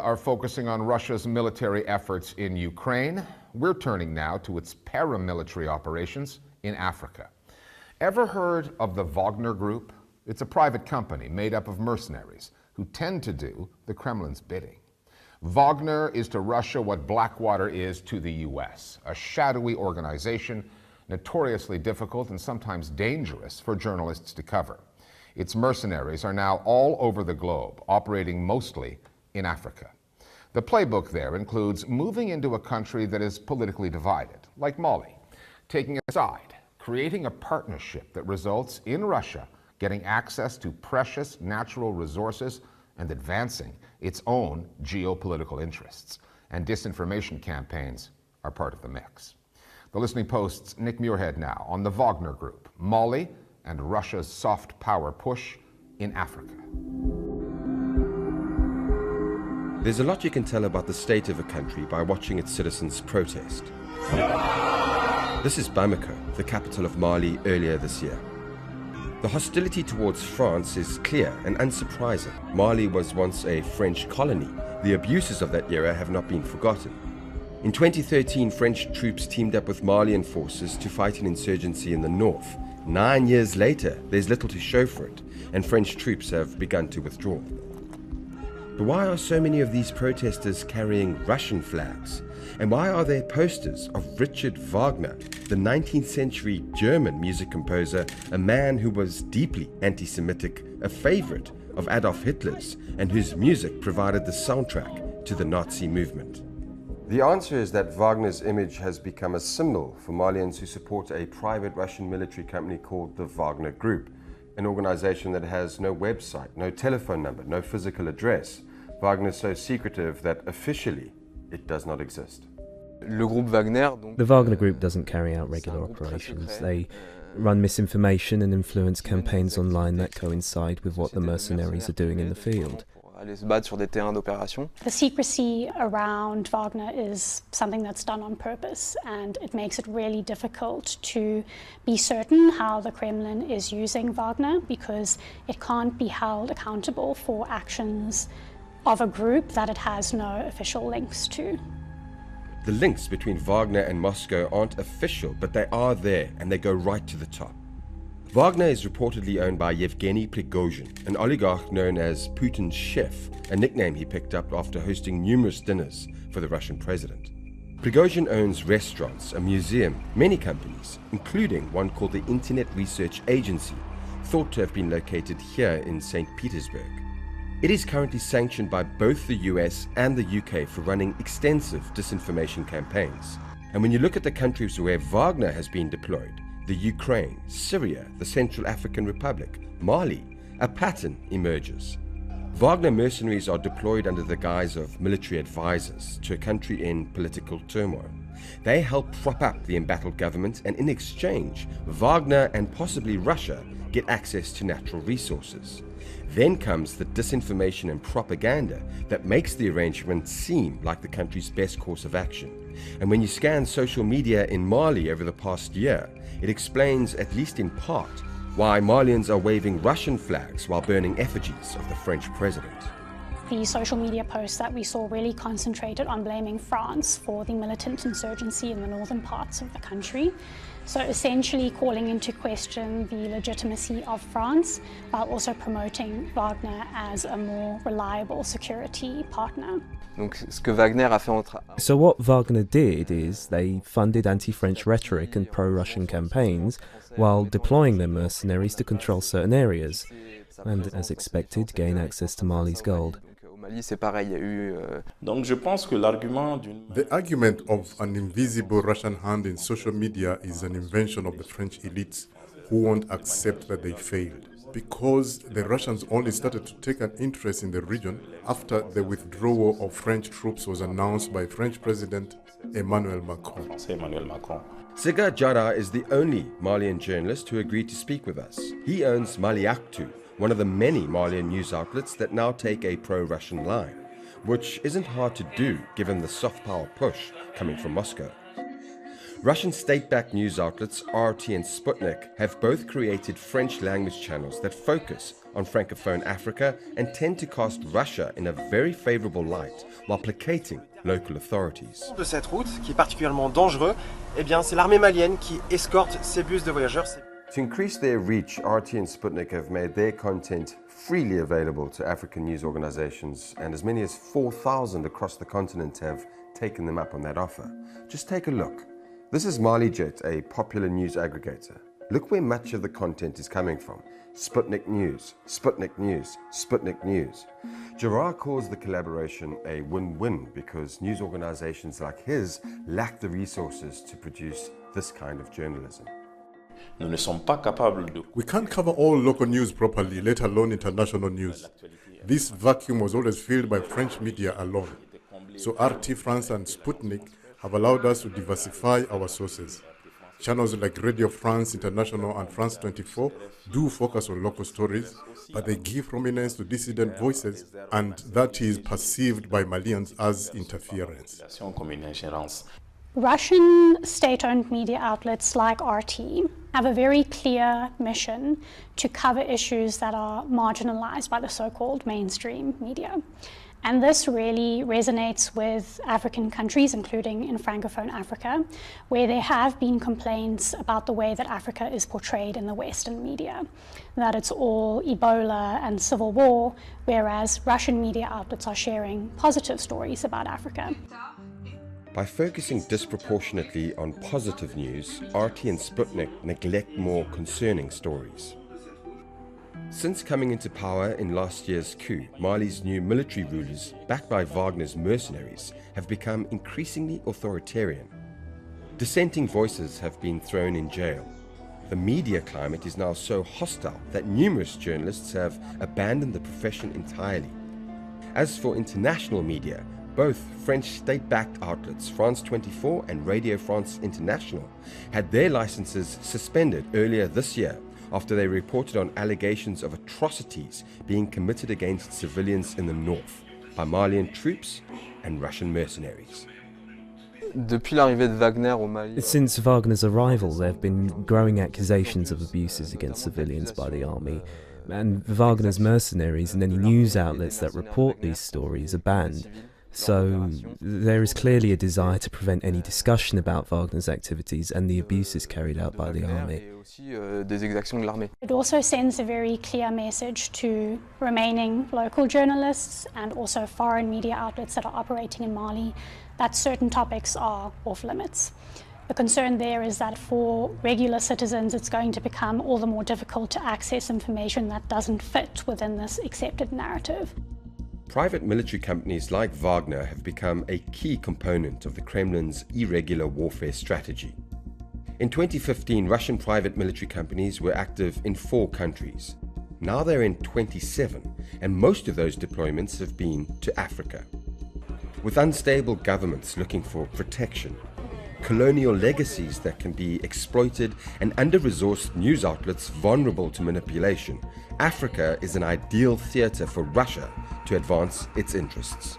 Are focusing on Russia's military efforts in Ukraine. We're turning now to its paramilitary operations in Africa. Ever heard of the Wagner Group? It's a private company made up of mercenaries who tend to do the Kremlin's bidding. Wagner is to Russia what Blackwater is to the US, a shadowy organization notoriously difficult and sometimes dangerous for journalists to cover. Its mercenaries are now all over the globe, operating mostly in Africa. The playbook there includes moving into a country that is politically divided, like Mali, taking a side, creating a partnership that results in Russia getting access to precious natural resources and advancing its own geopolitical interests. And disinformation campaigns are part of the mix. The Listening Post's Nick Muirhead now on the Wagner Group, Mali, and Russia's soft power push in Africa. There's a lot you can tell about the state of a country by watching its citizens protest. This is Bamako, the capital of Mali, earlier this year. The hostility towards France is clear and unsurprising. Mali was once a French colony. The abuses of that era have not been forgotten. In 2013, French troops teamed up with Malian forces to fight an insurgency in the north. 9 years later, there's little to show for it, and French troops have begun to withdraw. But why are so many of these protesters carrying Russian flags? And why are there posters of Richard Wagner, the 19th century German music composer, a man who was deeply anti-Semitic, a favorite of Adolf Hitler's, and whose music provided the soundtrack to the Nazi movement? The answer is that Wagner's image has become a symbol for Malians who support a private Russian military company called the Wagner Group, an organization that has no website, no telephone number, no physical address. Wagner is so secretive that officially it does not exist. The Wagner Group doesn't carry out regular operations. They run misinformation and influence campaigns online that coincide with what the mercenaries are doing in the field. The secrecy around Wagner is something that's done on purpose, and it makes it really difficult to be certain how the Kremlin is using Wagner, because it can't be held accountable for actions of a group that it has no official links to. The links between Wagner and Moscow aren't official, but they are there, and they go right to the top. Wagner is reportedly owned by Yevgeny Prigozhin, an oligarch known as Putin's chef, a nickname he picked up after hosting numerous dinners for the Russian president. Prigozhin owns restaurants, a museum, many companies, including one called the Internet Research Agency, thought to have been located here in St. Petersburg. It is currently sanctioned by both the US and the UK for running extensive disinformation campaigns. And when you look at the countries where Wagner has been deployed, the Ukraine, Syria, the Central African Republic, Mali, a pattern emerges. Wagner mercenaries are deployed under the guise of military advisors to a country in political turmoil. They help prop up the embattled government, and in exchange, Wagner and possibly Russia get access to natural resources. Then comes the disinformation and propaganda that makes the arrangement seem like the country's best course of action. And when you scan social media in Mali over the past year, it explains, at least in part, why Malians are waving Russian flags while burning effigies of the French president. The social media posts that we saw really concentrated on blaming France for the militant insurgency in the northern parts of the country. So essentially calling into question the legitimacy of France, while also promoting Wagner as a more reliable security partner. So what Wagner did is they funded anti-French rhetoric and pro-Russian campaigns while deploying their mercenaries to control certain areas and, as expected, gain access to Mali's gold. The argument of an invisible Russian hand in social media is an invention of the French elites who won't accept that they failed, because the Russians only started to take an interest in the region after the withdrawal of French troops was announced by French President Emmanuel Macron. Siga Jara is the only Malian journalist who agreed to speak with us. He owns Maliactu, one of the many Malian news outlets that now take a pro-Russian line, which isn't hard to do given the soft power push coming from Moscow. Russian state-backed news outlets RT and Sputnik have both created French-language channels that focus on Francophone Africa and tend to cast Russia in a very favorable light while placating local authorities. De cette route, qui est particulièrement dangereux, eh bien, c'est l'armée malienne qui escorte ces bus de voyageurs. To increase their reach, RT and Sputnik have made their content freely available to African news organizations, and as many as 4,000 across the continent have taken them up on that offer. Just take a look. This is MaliJet, a popular news aggregator. Look where much of the content is coming from. Sputnik News, Sputnik News, Sputnik News. Gerard calls the collaboration a win-win because news organizations like his lack the resources to produce this kind of journalism. We can't cover all local news properly, let alone international news. This vacuum was always filled by French media alone. So RT France and Sputnik have allowed us to diversify our sources. Channels like Radio France International and France 24 do focus on local stories, but they give prominence to dissident voices, and that is perceived by Malians as interference. Russian state-owned media outlets like RT have a very clear mission to cover issues that are marginalized by the so-called mainstream media. And this really resonates with African countries, including in Francophone Africa, where there have been complaints about the way that Africa is portrayed in the Western media, that it's all Ebola and civil war, whereas Russian media outlets are sharing positive stories about Africa. By focusing disproportionately on positive news, RT and Sputnik neglect more concerning stories. Since coming into power in last year's coup, Mali's new military rulers, backed by Wagner's mercenaries, have become increasingly authoritarian. Dissenting voices have been thrown in jail. The media climate is now so hostile that numerous journalists have abandoned the profession entirely. As for international media, both French state-backed outlets France 24 and Radio France International had their licenses suspended earlier this year after they reported on allegations of atrocities being committed against civilians in the north by Malian troops and Russian mercenaries. Since Wagner's arrival, there have been growing accusations of abuses against civilians by the army, and Wagner's mercenaries and any news outlets that report these stories are banned. So there is clearly a desire to prevent any discussion about Wagner's activities and the abuses carried out by the army. It also sends a very clear message to remaining local journalists and also foreign media outlets that are operating in Mali that certain topics are off limits. The concern there is that for regular citizens it's going to become all the more difficult to access information that doesn't fit within this accepted narrative. Private military companies like Wagner have become a key component of the Kremlin's irregular warfare strategy. In 2015, Russian private military companies were active in 4 countries. Now they're in 27, and most of those deployments have been to Africa. With unstable governments looking for protection, colonial legacies that can be exploited, and under-resourced news outlets vulnerable to manipulation, Africa is an ideal theatre for Russia to advance its interests.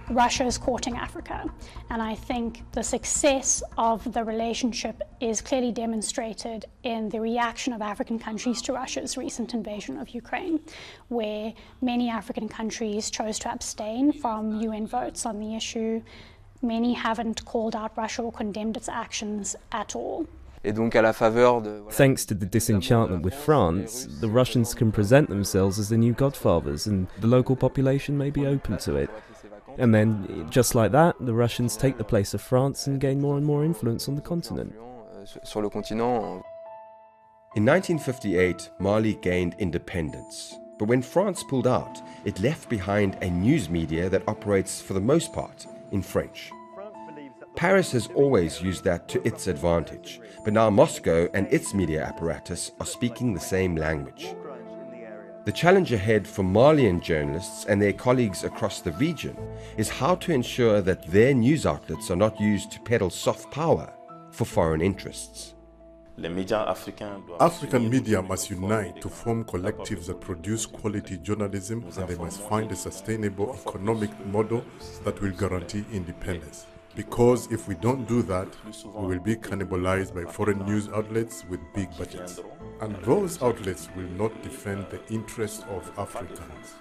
Russia is courting Africa, and I think the success of the relationship is clearly demonstrated in the reaction of African countries to Russia's recent invasion of Ukraine, where many African countries chose to abstain from UN votes on the issue. Many haven't called out Russia or condemned its actions at all. Thanks to the disenchantment with France, the Russians can present themselves as the new godfathers, and the local population may be open to it. And then, just like that, the Russians take the place of France and gain more and more influence on the continent. In 1958, Mali gained independence. But when France pulled out, it left behind a news media that operates, for the most part, in French. Paris has always used that to its advantage, but now Moscow and its media apparatus are speaking the same language. The challenge ahead for Malian journalists and their colleagues across the region is how to ensure that their news outlets are not used to peddle soft power for foreign interests. African media must unite to form collectives that produce quality journalism, and they must find a sustainable economic model that will guarantee independence. Because if we don't do that, we will be cannibalized by foreign news outlets with big budgets. And those outlets will not defend the interests of Africans.